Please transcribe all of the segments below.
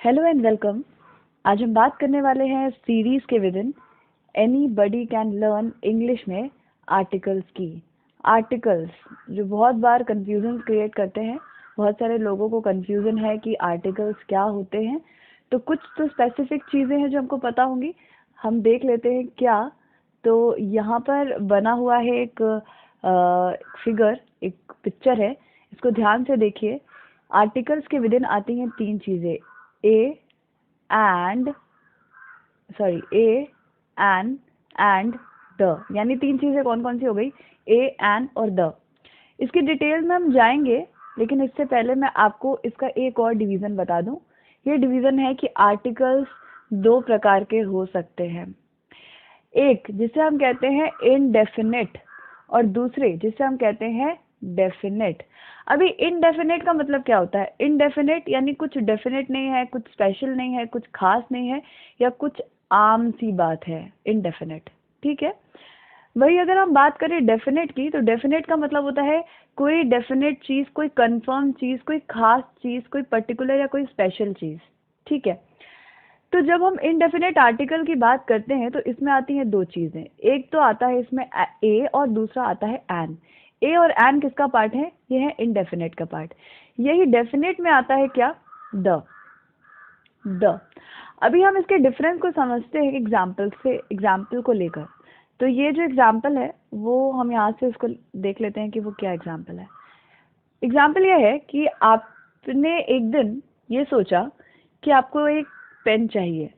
Hello and welcome. आज हम बात करने वाले हैं सीरीज के with in anybody can learn English में आर्टिकल्स की। आर्टिकल्स जो बहुत बार कंफ्यूजन क्रिएट करते हैं, बहुत सारे लोगों को कंफ्यूजन है कि आर्टिकल्स क्या होते हैं। तो कुछ तो स्पेसिफिक चीज़ें हैं जो हमको पता होंगी, हम देख लेते हैं क्या। तो यहाँ पर बना हुआ है एक फिगर, एक पिक्चर है, इसको ध्यान से देखिए। आर्टिकल्स के विद इन आती हैं तीन चीज़ें, ए एंड द, यानी तीन चीजें कौन कौन सी हो गई, ए एंड और द। इसकी डिटेल में हम जाएंगे, लेकिन इससे पहले मैं आपको इसका एक और डिवीजन बता दूं। ये डिवीजन है कि आर्टिकल्स दो प्रकार के हो सकते हैं, एक जिसे हम कहते हैं इनडेफिनिट और दूसरे जिसे हम कहते हैं डेफिनेट। अभी इनडेफिनेट का मतलब क्या होता है? इनडेफिनेट यानी कुछ डेफिनेट नहीं है, कुछ स्पेशल नहीं है, कुछ खास नहीं है, या कुछ आम सी बात है, इनडेफिनेट। ठीक है। वही अगर हम बात करें डेफिनेट की, तो डेफिनेट का मतलब होता है कोई डेफिनेट चीज, कोई कंफर्म चीज, कोई खास चीज, कोई पर्टिकुलर या कोई स्पेशल चीज। ठीक है। तो जब हम इनडेफिनेट आर्टिकल की बात करते हैं तो इसमें आती हैं दो चीजें, एक तो आता है इसमें ए और दूसरा आता है एन। ए और एन किसका पार्ट है? ये है इनडेफिनेट का पार्ट। यही डेफिनेट में आता है क्या? द। अभी हम इसके डिफरेंस को समझते हैं एग्जाम्पल से, एग्जाम्पल को लेकर। तो ये जो एग्जाम्पल है वो हम यहाँ से उसको देख लेते हैं कि वो क्या एग्जाम्पल है। एग्जाम्पल ये है कि आपने एक दिन ये सोचा कि आपको एक पेन चाहिए।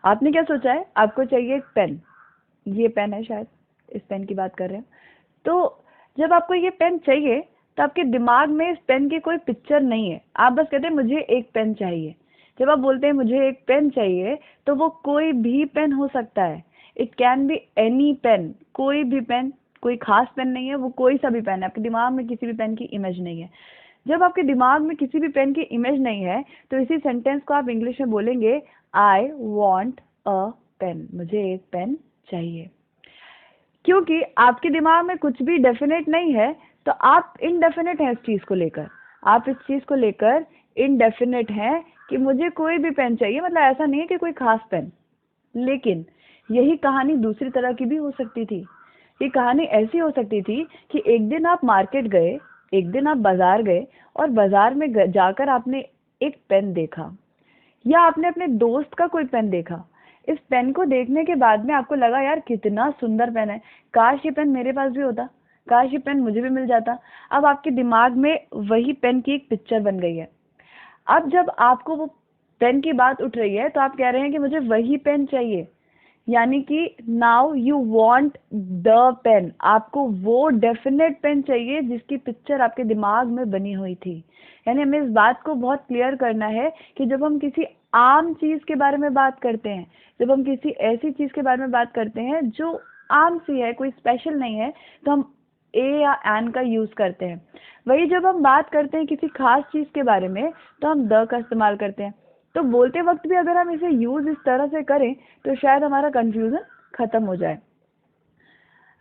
आपने क्या सोचा है? आपको चाहिए एक पेन। ये पेन है, शायद इस पेन की बात कर रहे हैं। तो जब आपको ये पेन चाहिए तो आपके दिमाग में इस पेन की कोई पिक्चर नहीं है, आप बस कहते हैं मुझे एक पेन चाहिए। जब आप बोलते हैं मुझे एक पेन चाहिए, तो वो कोई भी पेन हो सकता है। It can be any pen, कोई भी पेन, कोई खास पेन नहीं है, वो कोई सा भी पेन है। आपके दिमाग में किसी भी पेन की इमेज नहीं है। जब आपके दिमाग में किसी भी पेन की इमेज नहीं है, तो इसी सेंटेंस को आप इंग्लिश में बोलेंगे आई वॉन्ट अ पेन, मुझे एक पेन चाहिए। क्योंकि आपके दिमाग में कुछ भी डेफिनेट नहीं है, तो आप इनडेफिनेट हैं इस चीज को लेकर। आप इस चीज को लेकर इनडेफिनेट हैं कि मुझे कोई भी पेन चाहिए, मतलब ऐसा नहीं है कि कोई खास पेन। लेकिन यही कहानी दूसरी तरह की भी हो सकती थी। ये कहानी ऐसी हो सकती थी कि एक दिन आप मार्केट गए, एक दिन आप बाजार गए, और बाजार में जाकर आपने एक पेन देखा, या आपने अपने दोस्त का कोई पेन देखा। इस पेन को देखने के बाद में आपको लगा यार कितना सुंदर पेन है, काश ये पेन मेरे पास भी होता, काश ये पेन मुझे भी मिल जाता। अब आपके दिमाग में वही पेन की एक पिक्चर बन गई है। अब जब आपको वो पेन की बात उठ रही है, तो आप कह रहे हैं कि मुझे वही पेन चाहिए, यानी कि now you want the pen. आपको वो डेफिनेट पेन चाहिए जिसकी पिक्चर आपके दिमाग में बनी हुई थी। यानी हमें इस बात को बहुत क्लियर करना है कि जब हम किसी आम चीज के बारे में बात करते हैं, जब हम किसी ऐसी चीज के बारे में बात करते हैं जो आम सी है, कोई स्पेशल नहीं है, तो हम ए या एन का यूज करते हैं। वही जब हम बात करते हैं किसी खास चीज के बारे में, तो हम द का इस्तेमाल करते हैं। तो बोलते वक्त भी अगर हम इसे यूज इस तरह से करें, तो शायद हमारा कंफ्यूजन खत्म हो जाए।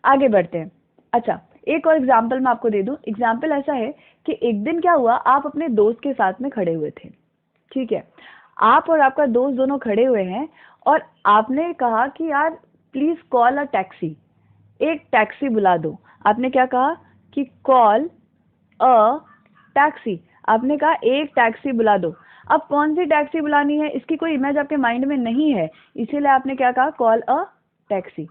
आगे बढ़ते हैं। अच्छा, एक और एग्जाम्पल मैं आपको दे दूं। एग्जाम्पल ऐसा है कि एक दिन क्या हुआ, आप अपने दोस्त के साथ में खड़े हुए थे। ठीक है। आप और आपका दोस्त दोनों खड़े हुए हैं, और आपने कहा कि यार प्लीज कॉल अ टैक्सी, एक टैक्सी बुला दो। आपने क्या कहा कि कॉल अ टैक्सी। आपने कहा एक टैक्सी बुला दो। अब कौन सी टैक्सी बुलानी है, इसकी कोई इमेज आपके माइंड में नहीं है, इसीलिए आपने क्या कहा, कॉल अ टैक्सी।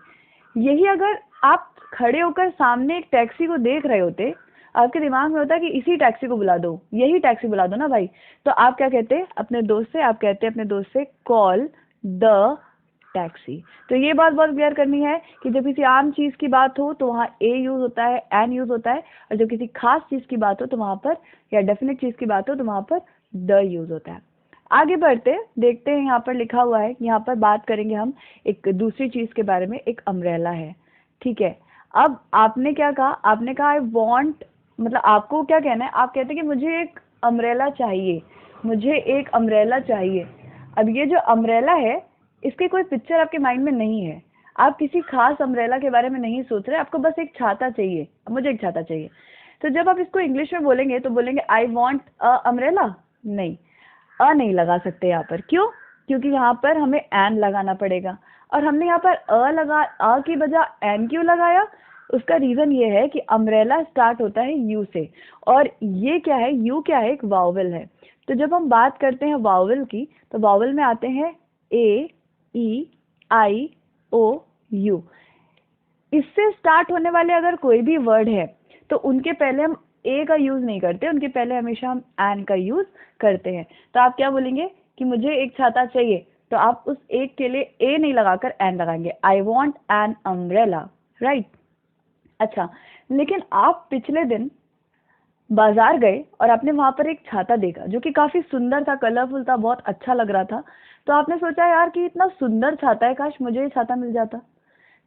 यही अगर आप खड़े होकर सामने एक टैक्सी को देख रहे होते, आपके दिमाग में होता कि इसी टैक्सी को बुला दो, यही टैक्सी बुला दो ना भाई, तो आप क्या कहते अपने दोस्त से? आप कहते अपने दोस्त से कॉल द टैक्सी। तो ये बात बहुत क्लियर करनी है कि जब किसी आम चीज की बात हो तो वहाँ ए यूज होता है, एन यूज होता है, और जब किसी खास चीज की बात हो तो वहां पर, या डेफिनेट चीज की बात हो तो वहां पर द यूज होता है। आगे बढ़ते देखते हैं, यहाँ पर लिखा हुआ है, यहाँ पर बात करेंगे हम एक दूसरी चीज के बारे में, एक अम्ब्रेला है। ठीक है। अब आपने क्या कहा? आपने कहा आई वॉन्ट, मतलब आपको क्या कहना है? आप कहते हैं कि मुझे एक अम्ब्रेला चाहिए, मुझे एक अम्ब्रेला चाहिए। अब ये जो अम्ब्रेला है, इसकी कोई पिक्चर आपके माइंड में नहीं है, आप किसी खास अम्ब्रेला के बारे में नहीं सोच रहे, आपको बस एक छाता चाहिए, मुझे एक छाता चाहिए। तो जब आप इसको इंग्लिश में बोलेंगे तो बोलेंगे आई वॉन्ट अ अम्ब्रेला? नहीं, अ नहीं लगा सकते यहाँ पर। क्यों? क्योंकि यहाँ पर हमें एन लगाना पड़ेगा, और हमने यहाँ पर अ की बजाय एन क्यों लगाया? उसका रीजन ये है कि अम्ब्रेला स्टार्ट होता है यू से, और ये क्या है, यू क्या है, एक वावल है। तो जब हम बात करते हैं वावल की, तो वावल में आते हैं ए, ई, आई, ओ, यू। इससे स्टार्ट होने वाले अगर कोई भी वर्ड है तो उनके पहले हम ए का यूज नहीं करते, उनके पहले हमेशा हम एन का यूज करते हैं। तो आप क्या बोलेंगे कि मुझे एक छाता चाहिए, तो आप उस एक के लिए ए नहीं लगाकर एन लगाएंगे, I want an umbrella, right. अच्छा, लेकिन आप पिछले दिन बाजार गए और आपने वहां पर एक छाता देखा जो कि काफी सुंदर था, कलरफुल था, बहुत अच्छा लग रहा था। तो आपने सोचा यार कि इतना सुंदर छाता है, काश मुझे ये छाता मिल जाता।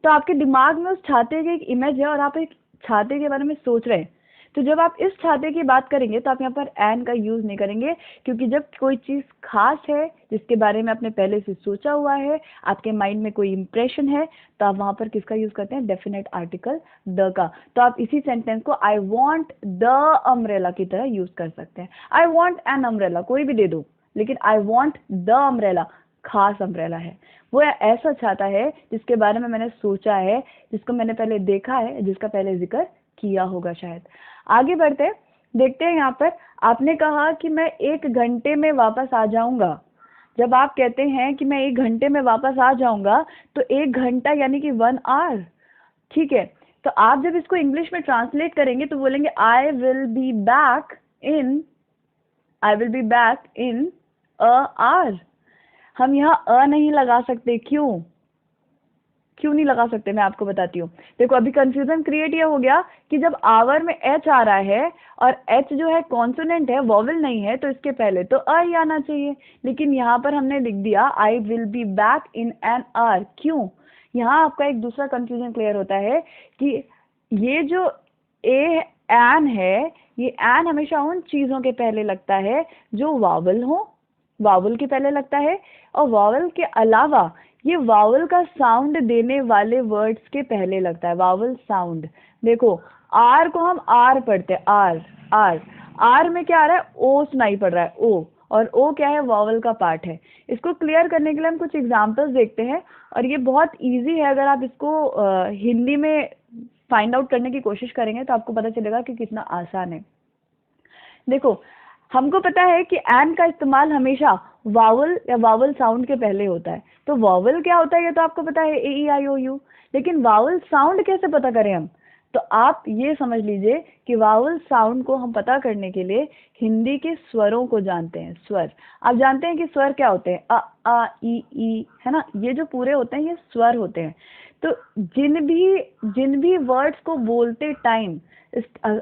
तो आपके दिमाग में उस छाते की एक इमेज है और आप एक छाते के बारे में सोच रहे हैं। तो जब आप इस छाते की बात करेंगे तो आप यहाँ पर एन का यूज नहीं करेंगे, क्योंकि जब कोई चीज खास है जिसके बारे में आपने पहले से सोचा हुआ है, आपके माइंड में कोई इंप्रेशन है, तो आप वहां पर किसका यूज करते हैं? डेफिनेट आर्टिकल द का। तो आप इसी सेंटेंस को आई वॉन्ट द अम्ब्रेला की तरह यूज कर सकते हैं। आई वॉन्ट एन अम्ब्रेला कोई भी दे दो, लेकिन आई वॉन्ट द अम्ब्रेला खास अम्ब्रेला है, वो ऐसा छाता है जिसके बारे में मैंने सोचा है, जिसको मैंने पहले देखा है, जिसका पहले जिक्र किया होगा शायद। आगे बढ़ते हैं, देखते हैं यहाँ पर आपने कहा कि मैं 1 घंटे में वापस आ जाऊंगा। जब आप कहते हैं कि मैं 1 घंटे में वापस आ जाऊंगा, तो 1 घंटा यानी कि 1 आवर, ठीक है। तो आप जब इसको इंग्लिश में ट्रांसलेट करेंगे तो बोलेंगे I will be back in, I will be back in a hour. हम यहाँ अ नहीं लगा सकते, क्यों? क्यों नहीं लगा सकते, मैं आपको बताती हूँ। देखो, अभी कंफ्यूजन क्रिएट ये हो गया कि जब आवर में एच आ रहा है और एच जो है कॉन्सोनेंट है, वॉवल नहीं है, तो इसके पहले तो अ ही आना चाहिए। लेकिन यहाँ पर हमने लिख दिया आई will be back in an hour. क्यों? यहाँ आपका एक दूसरा कंफ्यूजन क्लियर होता है कि ये जो ए एन है, ये एन हमेशा उन चीजों के पहले लगता है जो वावल हो, वावल के पहले लगता है, और वावल के अलावा ये वावल का साउंड देने वाले वर्ड्स के पहले लगता है, वावल साउंड। देखो, आर को हम आर पढ़ते हैं, आर आर आर में क्या आ रहा है? ओ सुनाई पड़ रहा है, ओ, और ओ क्या है? वावल का पार्ट है। इसको क्लियर करने के लिए हम कुछ एग्जांपल्स देखते हैं, और ये बहुत इजी है। अगर आप इसको हिंदी में फाइंड आउट करने की कोशिश करेंगे तो आपको पता चलेगा कि कितना आसान है। देखो, हमको पता है कि एन का इस्तेमाल हमेशा वावल या वावल साउंड के पहले होता है। तो वावल क्या होता है ये तो आपको पता है, ए ई आई ओ यू। लेकिन वावल साउंड कैसे पता करें हम? तो आप ये समझ लीजिए कि वावल साउंड को हम पता करने के लिए हिंदी के स्वरों को जानते हैं। स्वर, आप जानते हैं कि स्वर क्या होते हैं? अ आ ई, है ना? ये जो पूरे होते हैं ये स्वर होते हैं। तो जिन भी वर्ड्स को बोलते टाइम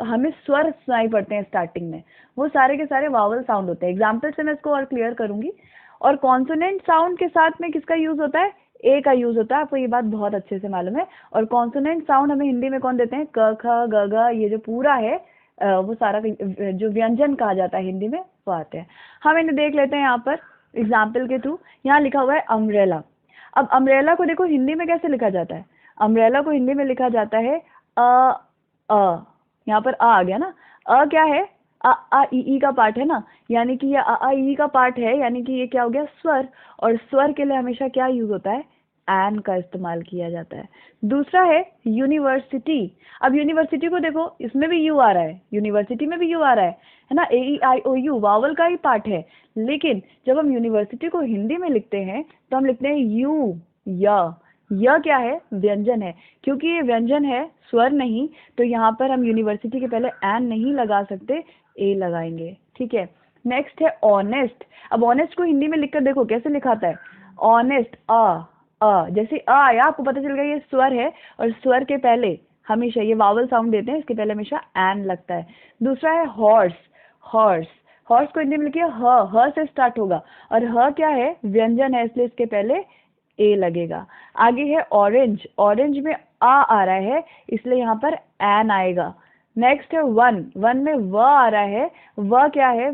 हमें स्वर सुनाई पड़ते हैं स्टार्टिंग में, वो सारे के सारे वावल साउंड होते हैं। एग्जाम्पल से मैं इसको और क्लियर करूंगी। और कॉन्सोनेंट साउंड के साथ में किसका यूज होता है? ए का यूज होता है, आपको ये बात बहुत अच्छे से मालूम है। और कॉन्सोनेंट साउंड हमें हिंदी में कौन देते हैं? क ख ग घ, ये जो पूरा है वो सारा जो व्यंजन कहा जाता है हिंदी में, वो आते हैं। हम इन्हें देख लेते हैं यहाँ पर एग्जाम्पल के थ्रू। यहाँ लिखा हुआ है अम्ब्रेला। अब अम्ब्रेला को देखो हिंदी में कैसे लिखा जाता है? अम्ब्रेला को हिंदी में लिखा जाता है अ, यहाँ पर आ गया ना। अ क्या है? अ आ ई का पार्ट है ना, यानी कि ये अ आ ई का पार्ट है, यानी कि ये क्या हो गया? स्वर। और स्वर के लिए हमेशा क्या यूज होता है? एन का इस्तेमाल किया जाता है। दूसरा है यूनिवर्सिटी। अब यूनिवर्सिटी को देखो, इसमें भी यू आ रहा है, यूनिवर्सिटी में भी यू आ रहा है ना? ए ई आई ओ यू वावल का ही पार्ट है। लेकिन जब हम यूनिवर्सिटी को हिंदी में लिखते हैं तो हम लिखते हैं यू, य क्या है? व्यंजन है। क्योंकि ये व्यंजन है, स्वर नहीं, तो यहाँ पर हम यूनिवर्सिटी के पहले एन नहीं लगा सकते, ए लगाएंगे, ठीक है। नेक्स्ट है ऑनेस्ट। अब ऑनेस्ट को हिंदी में लिखकर देखो कैसे लिखाता है? ऑनेस्ट, जैसे अ आया आपको पता चल गया ये स्वर है, और स्वर के पहले हमेशा ये वावल साउंड देते हैं, इसके पहले हमेशा एन लगता है। दूसरा है हॉर्स। हॉर्स, हॉर्स को हिंदी में लिखिए ह से स्टार्ट होगा, और ह क्या है? व्यंजन है, इसलिए इसके पहले ए लगेगा। आगे है ऑरेंज। ऑरेंज में आ रहा है, इसलिए यहाँ पर एन आएगा। नेक्स्ट है वन। वन में व आ रहा है, व क्या है?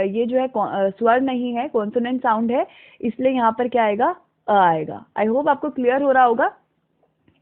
ये जो है स्वर नहीं है, कॉन्सोनेंट साउंड है, इसलिए यहाँ पर क्या आएगा? अ आएगा। आई होप आपको क्लियर हो रहा होगा।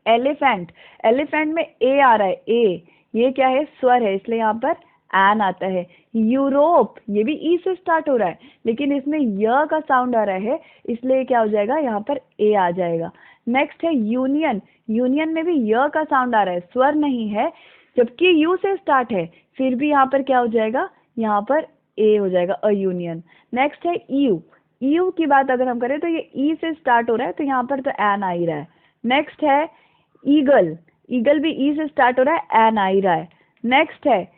एलिफेंट। एलिफेंट में ए आ रहा है, ए, ये क्या है? स्वर है, इसलिए यहाँ पर एन आता है। यूरोप, ये भी ई से स्टार्ट हो रहा है लेकिन इसमें य का साउंड आ रहा है, इसलिए क्या हो जाएगा, यहाँ पर ए आ जाएगा। नेक्स्ट है यूनियन, यूनियन में भी य का साउंड आ रहा है, स्वर नहीं है, जबकि यू से स्टार्ट है, फिर भी यहाँ पर क्या हो जाएगा, यहाँ पर ए हो जाएगा, अ यूनियन। नेक्स्ट है ईयू, ईयू की बात अगर हम करें तो ये ई से स्टार्ट हो रहा है, तो यहाँ पर तो एन आ ही रहा है। नेक्स्ट है ईगल, ईगल भी ई से स्टार्ट हो रहा है, एन आ ही रहा है। नेक्स्ट है,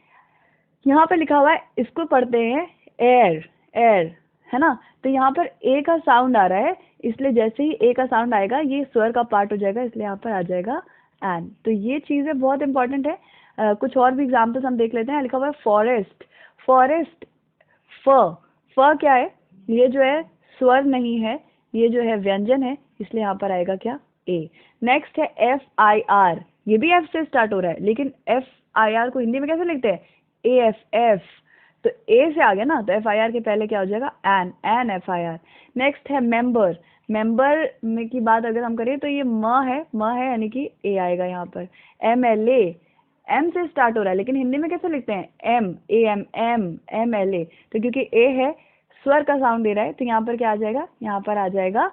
यहाँ पर लिखा हुआ है, इसको पढ़ते हैं एयर, एयर है ना, तो यहाँ पर ए का साउंड आ रहा है, इसलिए जैसे ही ए का साउंड आएगा ये स्वर का पार्ट हो जाएगा, इसलिए यहाँ पर आ जाएगा एन। तो ये चीज़ें बहुत इंपॉर्टेंट है। कुछ और भी एग्जाम्पल्स हम देख लेते हैं। लिखा हुआ है फॉरेस्ट, फॉरेस्ट, फ, फ क्या है, ये जो है स्वर नहीं है, ये जो है व्यंजन है, इसलिए यहाँ पर आएगा क्या, ए। नेक्स्ट है एफ आई आर, ये भी एफ से स्टार्ट हो रहा है, लेकिन एफ आई आर को हिंदी में कैसे लिखते हैं, ए एफ, एफ, तो ए से आ गया ना, तो एफ आई आर के पहले क्या हो जाएगा, an, N F I R. Next है मेंबर, मेंबर में की बात अगर हम करें तो ये म है यानी कि ए आएगा यहाँ पर। एम एल ए, एम से स्टार्ट हो रहा है लेकिन हिंदी में कैसे लिखते हैं, M, A M, M, M L A, तो क्योंकि ए है, स्वर का साउंड दे रहा है, तो यहाँ पर क्या आ जाएगा, यहाँ पर आ जाएगा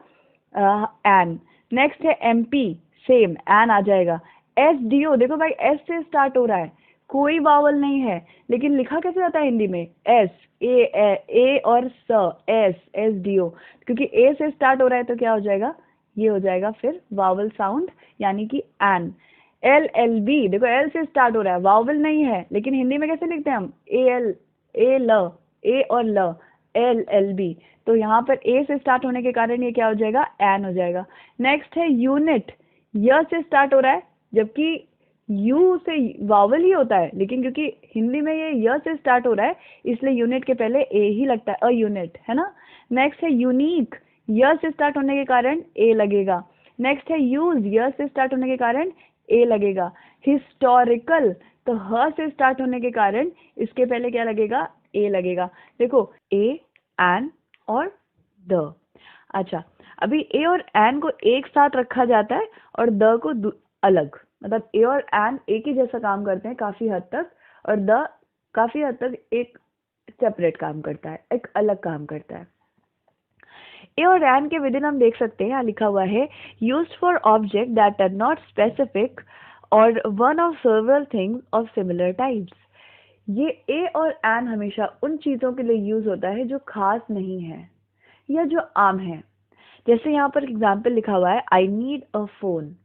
एन। नेक्स्ट है एम पी, सेम, एन आ जाएगा। एस डी ओ, देखो भाई एस से स्टार्ट हो रहा है, कोई वावल नहीं है, लेकिन लिखा कैसे जाता है हिंदी में, एस, ए और स, एस, एस डी ओ, क्योंकि ए से स्टार्ट हो रहा है तो क्या हो जाएगा, ये हो जाएगा फिर वावल साउंड यानी कि एन। एल एल बी, देखो एल से स्टार्ट हो रहा है, वावल नहीं है, लेकिन हिंदी में कैसे लिखते हैं हम, ए एल, ए ल, ए और ल, एल एल बी, तो यहाँ पर ए से स्टार्ट होने के कारण ये क्या हो जाएगा, एन हो जाएगा। नेक्स्ट है यूनिट, य से स्टार्ट हो रहा है, जबकि यू से वावल ही होता है, लेकिन क्योंकि हिंदी में ये य से स्टार्ट हो रहा है, इसलिए यूनिट के पहले ए ही लगता है, अ यूनिट है ना। नेक्स्ट है यूनिक, य से स्टार्ट होने के कारण ए लगेगा। नेक्स्ट है यूज, य से स्टार्ट होने के कारण ए लगेगा। हिस्टोरिकल, तो ह से स्टार्ट होने के कारण इसके पहले क्या लगेगा, ए लगेगा। देखो ए, एन और द। अच्छा, अभी ए और एन को एक साथ रखा जाता है और द को अलग, मतलब ए और एन एक ही जैसा काम करते हैं काफी हद तक, और द काफी हद तक एक सेपरेट काम करता है, एक अलग काम करता है। ए और एन के विदिन हम देख सकते हैं, यहाँ लिखा हुआ है used for object that are not specific और one of several things of similar types. ये ए और एन हमेशा उन चीजों के लिए यूज होता है जो खास नहीं है या जो आम है। जैसे यहाँ पर एग्जाम्पल लिखा हुआ है, I need a phone,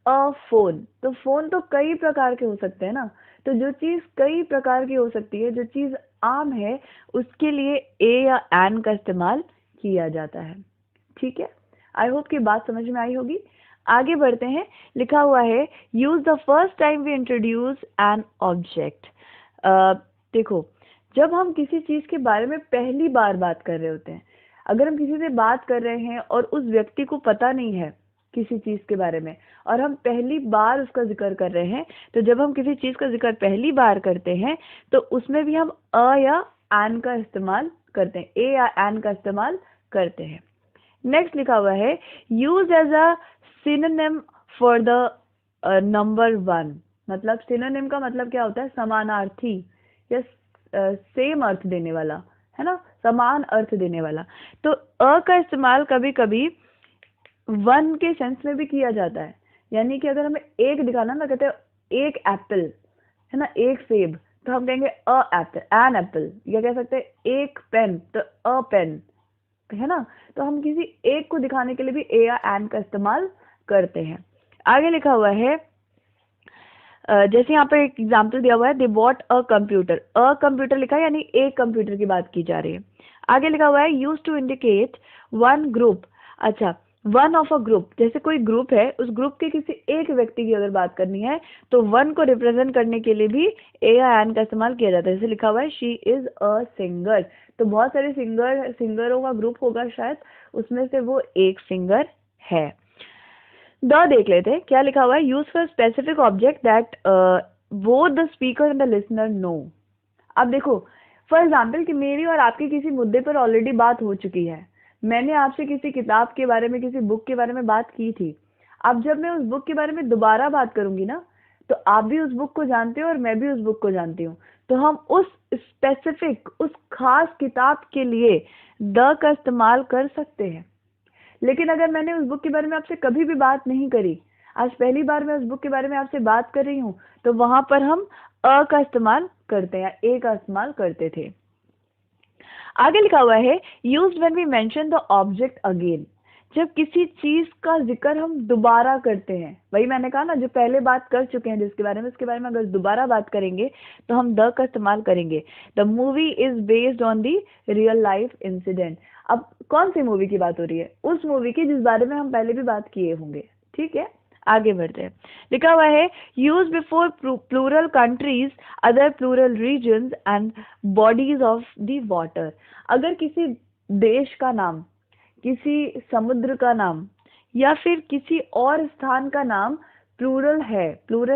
a phone, तो फोन तो कई प्रकार के हो सकते हैं ना, तो जो चीज कई प्रकार की हो सकती है, जो चीज आम है, उसके लिए ए या एन का इस्तेमाल किया जाता है। ठीक है, आई होप कि बात समझ में आई होगी। आगे बढ़ते हैं, लिखा हुआ है use the first time we introduce an object. देखो, जब हम किसी चीज के बारे में पहली बार बात कर रहे होते हैं, अगर हम किसी से बात कर रहे हैं और उस व्यक्ति को पता नहीं है किसी चीज के बारे में और हम पहली बार उसका जिक्र कर रहे हैं, तो जब हम किसी चीज का जिक्र पहली बार करते हैं तो उसमें भी हम अ या एन का इस्तेमाल करते हैं, ए या एन का इस्तेमाल करते हैं। नेक्स्ट लिखा हुआ है use as a synonym for the number one. मतलब सिनोनिम का मतलब क्या होता है, समानार्थी या सेम अर्थ देने वाला, है ना, समान अर्थ देने वाला। तो अ का इस्तेमाल कभी कभी वन के सेंस में भी किया जाता है, यानी कि अगर हमें एक दिखाना ना, कहते हैं एक एप्पल, है ना, एक सेब, तो हम कहेंगे अ एप्पल, एन एप्पल, या कह सकते हैं एक पेन, तो अ पेन, है ना। तो हम किसी एक को दिखाने के लिए भी ए या एन का इस्तेमाल करते हैं। आगे लिखा हुआ है, जैसे यहाँ पर एक एग्जाम्पल दिया हुआ है, they bought a computer, a computer लिखा है यानी एक कंप्यूटर की बात की जा रही है। आगे लिखा हुआ है use to indicate one group. अच्छा, वन ऑफ अ ग्रुप, जैसे कोई ग्रुप है, उस ग्रुप के किसी एक व्यक्ति की अगर बात करनी है तो वन को रिप्रेजेंट करने के लिए भी ए या एन का इस्तेमाल किया जाता है। जैसे लिखा हुआ है शी इज अ सिंगर, तो बहुत सारे सिंगरों का ग्रुप होगा शायद, उसमें से वो एक सिंगर है। द देख लेते हैं, क्या लिखा हुआ है, use for specific object that both the speaker and the listener know. अब देखो, फॉर एग्जाम्पल कि मेरी और आपकी किसी मुद्दे पर ऑलरेडी बात हो चुकी है, मैंने आपसे किसी किताब के बारे में, किसी बुक के बारे में बात की थी। अब जब मैं उस बुक के बारे में दोबारा बात करूंगी ना, तो आप भी उस बुक को जानते हो और मैं भी उस बुक को जानती हूँ, तो हम उस स्पेसिफिक, उस खास किताब के लिए द का इस्तेमाल कर सकते हैं। लेकिन अगर मैंने उस बुक के बारे में आपसे कभी भी बात नहीं करी, आज पहली बार मैं उस बुक के बारे में आपसे बात कर रही हूँ, तो वहां पर हम अ का इस्तेमाल करते हैं या ए का इस्तेमाल करते थे। आगे लिखा हुआ है used when we mention the object again, जब किसी चीज का जिक्र हम दोबारा करते हैं। वही मैंने कहा ना, जो पहले बात कर चुके हैं जिसके बारे में, उसके बारे में अगर दोबारा बात करेंगे तो हम द का इस्तेमाल करेंगे। The movie is based on the real life incident. अब कौन सी मूवी की बात हो रही है? उस मूवी की जिस बारे में हम पहले भी बात किए होंगे। ठीक है, आगे बढ़ते हैं। लिखा हुआ है use before plural countries, other plural regions and bodies of the water. अगर किसी देश का नाम, किसी समुद्र का नाम या फिर किसी और स्थान का नाम प्लूरल है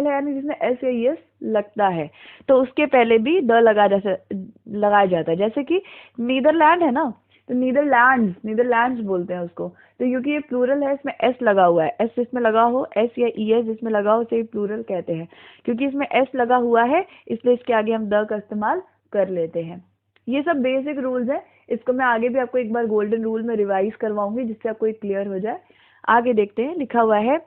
यानी जिसमें एस या एस लगता है, तो उसके पहले भी द लगाया जाता है। जैसे कि नीदरलैंड है ना, तो नीदरलैंड्स बोलते हैं उसको, तो क्योंकि ये प्लूरल है, इसमें एस लगा हुआ है, एस इसमें लगा हो, एस या ई एस जिसमें लगा हो उसे प्लूरल कहते हैं। क्योंकि इसमें एस लगा हुआ है इसलिए इसके आगे हम द का इस्तेमाल कर लेते हैं। ये सब बेसिक रूल्स है, इसको मैं आगे भी आपको एक बार गोल्डन रूल में रिवाइज करवाऊंगी जिससे आपको एक क्लियर हो जाए। आगे देखते हैं, लिखा हुआ है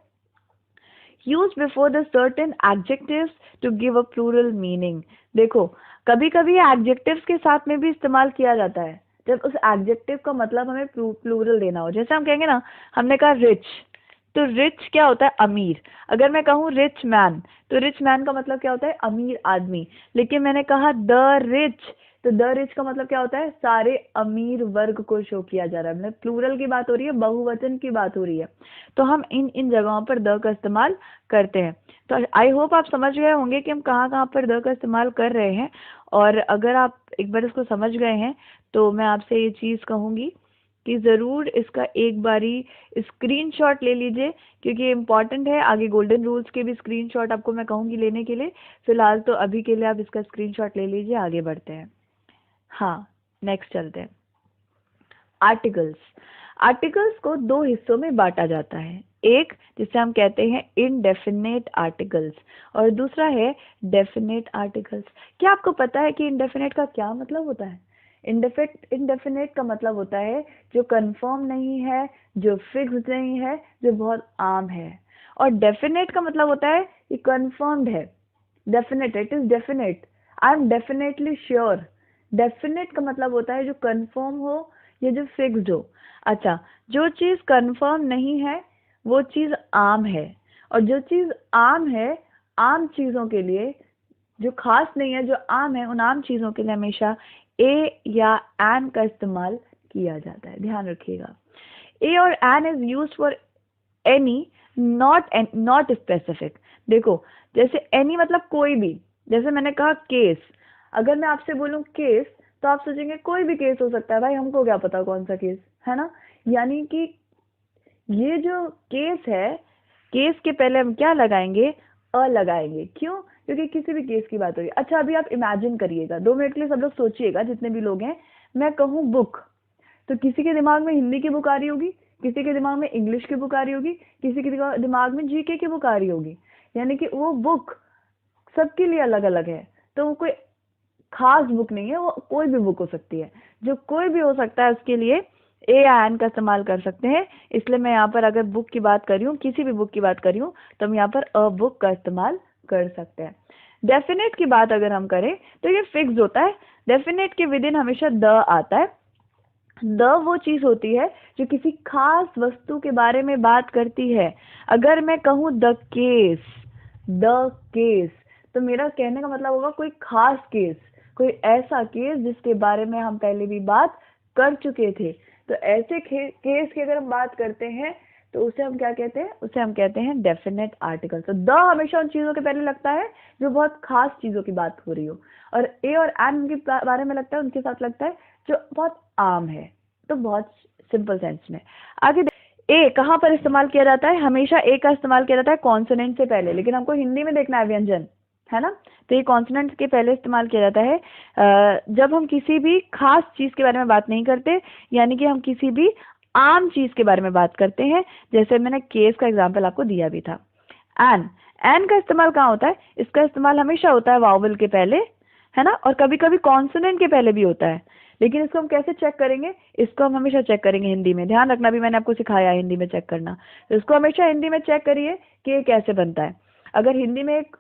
use before the certain adjectives to give a plural meaning. देखो, कभी कभी एडजेक्टिव्स के साथ में भी इस्तेमाल किया जाता है जब उस एडजेक्टिव का मतलब हमें प्लूरल देना हो। जैसे हम कहेंगे ना, हमने कहा रिच, तो रिच क्या होता है? अमीर। अगर मैं कहूँ रिच मैन, तो रिच मैन का मतलब क्या होता है? अमीर आदमी। लेकिन मैंने कहा द रिच, तो द रिच का मतलब क्या होता है? सारे अमीर वर्ग को शो किया जा रहा है, मतलब प्लूरल की बात हो रही है, बहुवचन की बात हो रही है। तो हम इन जगहों पर द का इस्तेमाल करते हैं। तो आई होप आप समझ गए होंगे कि हम कहाँ कहाँ पर द का इस्तेमाल कर रहे हैं। और अगर आप एक बार इसको समझ गए हैं तो मैं आपसे ये चीज़ कहूँगी कि ज़रूर इसका एक बारी स्क्रीनशॉट ले लीजिए, क्योंकि इम्पॉर्टेंट है। आगे गोल्डन रूल्स के भी स्क्रीनशॉट आपको मैं कहूँगी लेने के लिए। फिलहाल तो अभी के लिए आप इसका स्क्रीनशॉट ले लीजिए, आगे बढ़ते हैं। हाँ, नेक्स्ट चलते हैं। आर्टिकल्स को दो हिस्सों में बांटा जाता है, एक जिसे हम कहते हैं इनडेफिनेट आर्टिकल्स और दूसरा है डेफिनेट आर्टिकल्स। क्या आपको पता है कि इनडेफिनेट का क्या मतलब होता है? इनडेफिनेट का मतलब होता है जो कंफर्म नहीं है, जो फिक्स्ड नहीं है, जो बहुत आम है। और डेफिनेट का मतलब होता है कि कंफर्म्ड है, definite, it is definite, I am definitely sure. Definite का मतलब होता है जो कंफर्म हो या जो फिक्स्ड हो। अच्छा, जो चीज कंफर्म नहीं है वो चीज आम है, और जो चीज आम है, आम चीजों के लिए, जो खास नहीं है, जो आम है, उन आम चीजों के लिए हमेशा ए या एन का इस्तेमाल किया जाता है, ध्यान रखिएगा। ए और an is used for any, not specific. देखो, जैसे एनी मतलब कोई भी, जैसे मैंने कहा केस, अगर मैं आपसे बोलूं केस तो आप सोचेंगे कोई भी केस हो सकता है, भाई हमको क्या पता कौन सा केस है ना। यानी कि ये जो केस है, केस के पहले हम क्या लगाएंगे? अ लगाएंगे। क्यों? क्योंकि किसी भी केस की बात हो रही है। अच्छा, अभी आप इमेजिन करिएगा, 2 मिनट के लिए सब लोग सोचिएगा, जितने भी लोग हैं। मैं कहूँ बुक, तो किसी के दिमाग में हिंदी की बुक आ रही होगी, किसी के दिमाग में इंग्लिश की बुक आ रही होगी, किसी के दिमाग में जीके की बुक आ रही होगी। यानी कि वो बुक सबके लिए अलग अलग है, तो वो कोई खास बुक नहीं है, वो कोई भी बुक हो सकती है। जो कोई भी हो सकता है उसके लिए ए या एन का इस्तेमाल कर सकते हैं। इसलिए मैं यहाँ पर अगर बुक की बात कर रही हूँ, किसी भी बुक की बात कर रही हूँ, तो हम यहाँ पर अ बुक का इस्तेमाल कर सकते हैं। डेफिनेट की बात अगर हम करें तो ये फिक्स होता है, डेफिनेट के विद इन हमेशा द आता है। द वो चीज होती है जो किसी खास वस्तु के बारे में बात करती है। अगर मैं कहूँ द केस, तो मेरा कहने का मतलब होगा कोई खास केस, कोई ऐसा केस जिसके बारे में हम पहले भी बात कर चुके थे। तो ऐसे केस की अगर हम बात करते हैं तो उसे हम क्या कहते हैं? उसे हम कहते हैं डेफिनेट आर्टिकल। तो द हमेशा उन चीजों के पहले लगता है जो बहुत खास चीजों की बात हो रही हो, और ए और एन के बारे में लगता है, उनके साथ लगता है जो बहुत आम है। तो बहुत सिंपल सेंस में आगे ए कहाँ पर इस्तेमाल किया जाता है? हमेशा ए का इस्तेमाल किया जाता है कॉन्सोनेंट से पहले, लेकिन हमको हिंदी में देखना है व्यंजन, है ना। तो ये कॉन्सोनेंट के पहले इस्तेमाल किया जाता है जब हम किसी भी खास चीज के बारे में बात नहीं करते, यानी कि हम किसी भी आम चीज के बारे में बात करते हैं। जैसे मैंने केस का एग्जाम्पल आपको दिया भी था। एन का इस्तेमाल कहाँ होता है? इसका इस्तेमाल हमेशा होता है वावल के पहले, है ना, और कभी कभी कॉन्सोनेंट के पहले भी होता है, लेकिन इसको हम कैसे चेक करेंगे, इसको हम हमेशा चेक करेंगे हिंदी में, ध्यान रखना भी मैंने आपको सिखाया है हिंदी में चेक करना, तो इसको हमेशा हिंदी में चेक करिए कि ये कैसे बनता है। अगर हिंदी में एक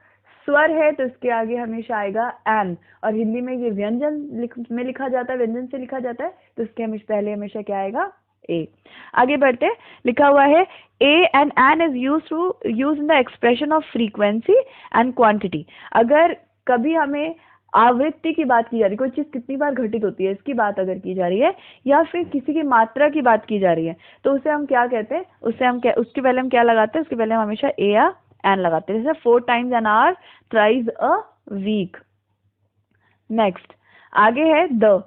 स्वर है तो इसके आगे हमेशा आएगा एन, और हिंदी में ये व्यंजन में लिखा जाता है, व्यंजन से लिखा जाता है, तो इसके हमेशा पहले हमेशा क्या आएगा, ए। आगे बढ़ते, लिखा हुआ है a and an is use in the expression of frequency and quantity. अगर कभी हमें आवृत्ति की बात की जा रही है, कोई चीज कितनी बार घटित होती है इसकी बात अगर की जा रही है, या फिर किसी की मात्रा की बात की जा रही है, तो उसे हम क्या कहते हैं, उसके पहले हम क्या लगाते हैं, उसके पहले हम हमेशा ए या एन लगाते हैं, जैसे 4 times an hour, thrice a week। Next आगे है the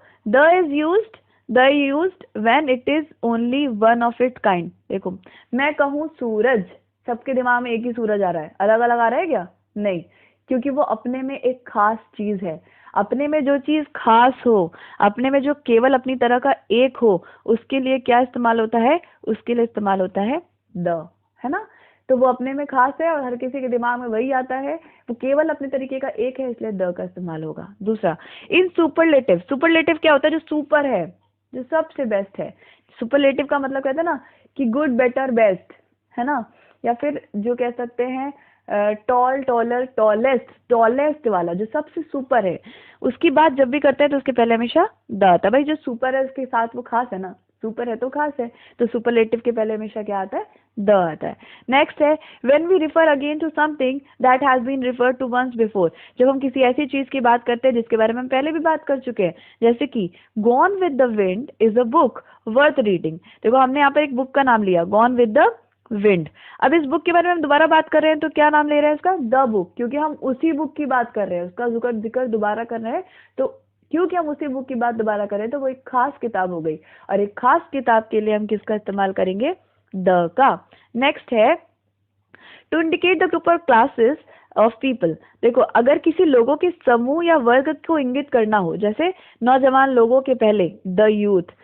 is used when it is only one of it kind. देखो मैं कहूँ सूरज, सबके दिमाग में एक ही सूरज आ रहा है, अलग अलग आ रहा है क्या, नहीं, क्योंकि वो अपने में एक खास चीज है। अपने में जो चीज खास हो, अपने में जो केवल अपनी तरह का एक हो, उसके लिए क्या इस्तेमाल होता है, उसके लिए इस्तेमाल होता है द, है ना। तो वो अपने में खास है और हर किसी के दिमाग में वही आता है, वो केवल अपने तरीके का एक है, इसलिए द का इस्तेमाल होगा। दूसरा, इन सुपरलेटिव, सुपरलेटिव क्या होता है, जो सुपर है, जो सबसे बेस्ट है। सुपरलेटिव का मतलब कहते हैं ना कि गुड, बेटर, बेस्ट, है ना, या फिर जो कह सकते हैं टॉल, टॉलर, टॉलेस्ट वाला, जो सबसे सुपर है, उसकी बात जब भी करते हैं तो उसके पहले हमेशा द आता है। भाई जो सुपर है उसके साथ वो खास है ना, सुपर है तो खास है, तो सुपरलेटिव के पहले हमेशा क्या आता है, द आता है। नेक्स्ट है when we refer again to something that has been referred to once before. जब हम किसी ऐसी चीज की बात करते हैं जिसके बारे में हम पहले भी बात कर चुके हैं, जैसे कि gone with the wind is a book worth reading. देखो हमने यहाँ पर एक बुक का नाम लिया, गॉन विद द विंड। अब इस बुक के बारे में हम दोबारा बात कर रहे हैं तो क्या नाम ले रहे हैं इसका, द बुक, क्योंकि हम उसी बुक की बात कर रहे हैं, उसका जिक्र दोबारा कर रहे हैं, तो क्योंकि हम उसी बुक की बात दोबारा करें तो वो एक खास किताब हो गई, और एक खास किताब के लिए हम किसका इस्तेमाल करेंगे, द का। नेक्स्ट है टू इंडिकेट द ग्रुप और क्लासेस ऑफ पीपल। देखो अगर किसी लोगों के समूह या वर्ग को इंगित करना हो, जैसे नौजवान लोगों के पहले द यूथ,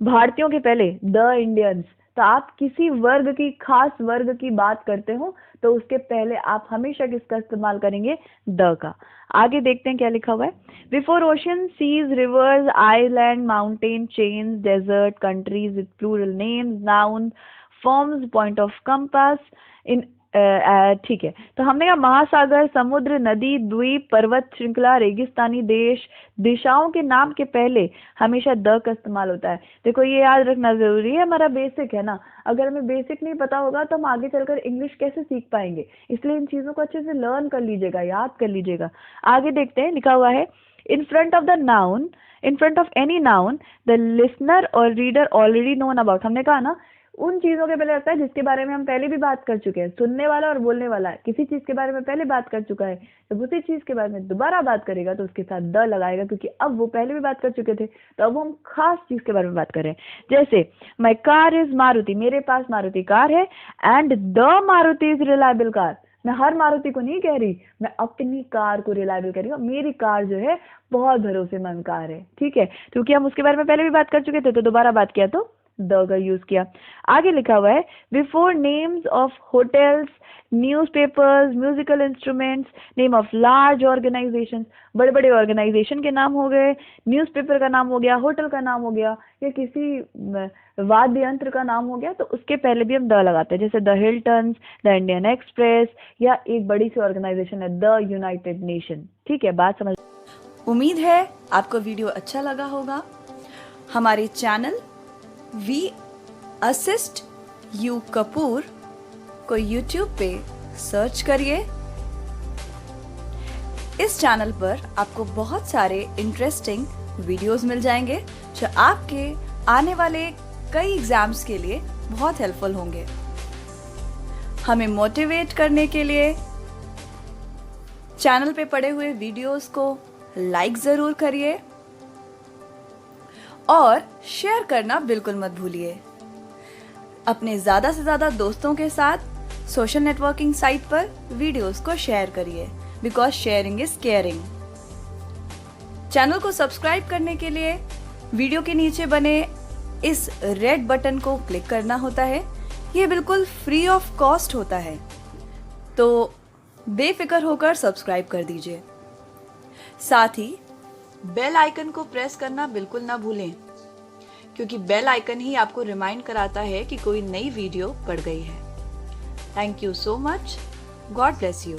भारतीयों के पहले द इंडियंस, तो आप किसी वर्ग की, खास वर्ग की बात करते हो तो उसके पहले आप हमेशा किसका इस्तेमाल करेंगे, द का। आगे देखते हैं क्या लिखा हुआ है, before ocean, seas, rivers, island, mountain, chains, desert, countries with plural names, noun, forms, point of compass in, ठीक है। तो हमने कहा महासागर, समुद्र, नदी, द्वीप, पर्वत श्रृंखला, रेगिस्तानी देश, दिशाओं के नाम के पहले हमेशा द का इस्तेमाल होता है। देखो ये याद रखना जरूरी है, हमारा बेसिक है ना, अगर हमें बेसिक नहीं पता होगा तो हम आगे चलकर इंग्लिश कैसे सीख पाएंगे, इसलिए इन चीजों को अच्छे से लर्न कर लीजिएगा, याद कर लीजिएगा। आगे देखते हैं, लिखा हुआ है in front of the noun, in front of any noun the listener और रीडर ऑलरेडी नोन अबाउट। हमने कहा ना उन चीजों के पहले लगता है जिसके बारे में हम पहले भी बात कर चुके हैं, सुनने वाला और बोलने वाला किसी चीज के बारे में पहले बात कर चुका है, जब उसी चीज के बारे में दोबारा बात करेगा तो उसके साथ द लगाएगा, क्योंकि अब वो पहले भी बात कर चुके थे, तो अब हम खास चीज के बारे में बात कर रहे हैं। जैसे माई कार इज मारुति, मेरे पास मारुति कार है, and the Maruti is reliable car. मैं हर मारुति को नहीं कह रही, मैं अपनी कार को रिलायबल कह रही हूँ, मेरी कार जो है बहुत भरोसेमंद कार है, ठीक है, क्योंकि हम उसके बारे में पहले भी बात कर चुके थे, तो दोबारा बात किया तो द का यूज किया। आगे लिखा हुआ है before names of hotels, newspapers, musical instruments, name of large organisations, बड़े बड़े ऑर्गेनाइजेशन के नाम हो गए, न्यूज़पेपर का नाम हो गया, होटल का नाम हो गया, या किसी वाद्य यंत्र का नाम हो गया, तो उसके पहले भी हम द लगाते हैं, जैसे द हिल्टन्स, द इंडियन एक्सप्रेस, या एक बड़ी सी ऑर्गेनाइजेशन है द यूनाइटेड नेशन। ठीक है, बात समझ। उम्मीद है आपको वीडियो अच्छा लगा होगा। हमारे channel we assist you Kapoor को YouTube पे सर्च करिए। इस चैनल पर आपको बहुत सारे इंटरेस्टिंग वीडियोस मिल जाएंगे जो आपके आने वाले कई एग्जाम्स के लिए बहुत हेल्पफुल होंगे। हमें मोटिवेट करने के लिए चैनल पे पड़े हुए वीडियोस को लाइक जरूर करिए और शेयर करना बिल्कुल मत भूलिए। अपने ज़्यादा से ज़्यादा दोस्तों के साथ सोशल नेटवर्किंग साइट पर वीडियोस को शेयर करिए, because sharing is caring. Channel को सब्सक्राइब करने के लिए वीडियो के नीचे बने इस रेड बटन को क्लिक करना होता है। ये बिल्कुल फ्री ऑफ कॉस्ट होता है, तो बेफिक्र होकर सब्सक्राइब कर दीजिए। साथ ही बेल आइकन को प्रेस करना बिल्कुल ना भूलें, क्योंकि बेल आइकन ही आपको रिमाइंड कराता है कि कोई नई वीडियो पड़ गई है। Thank you so much. God bless you.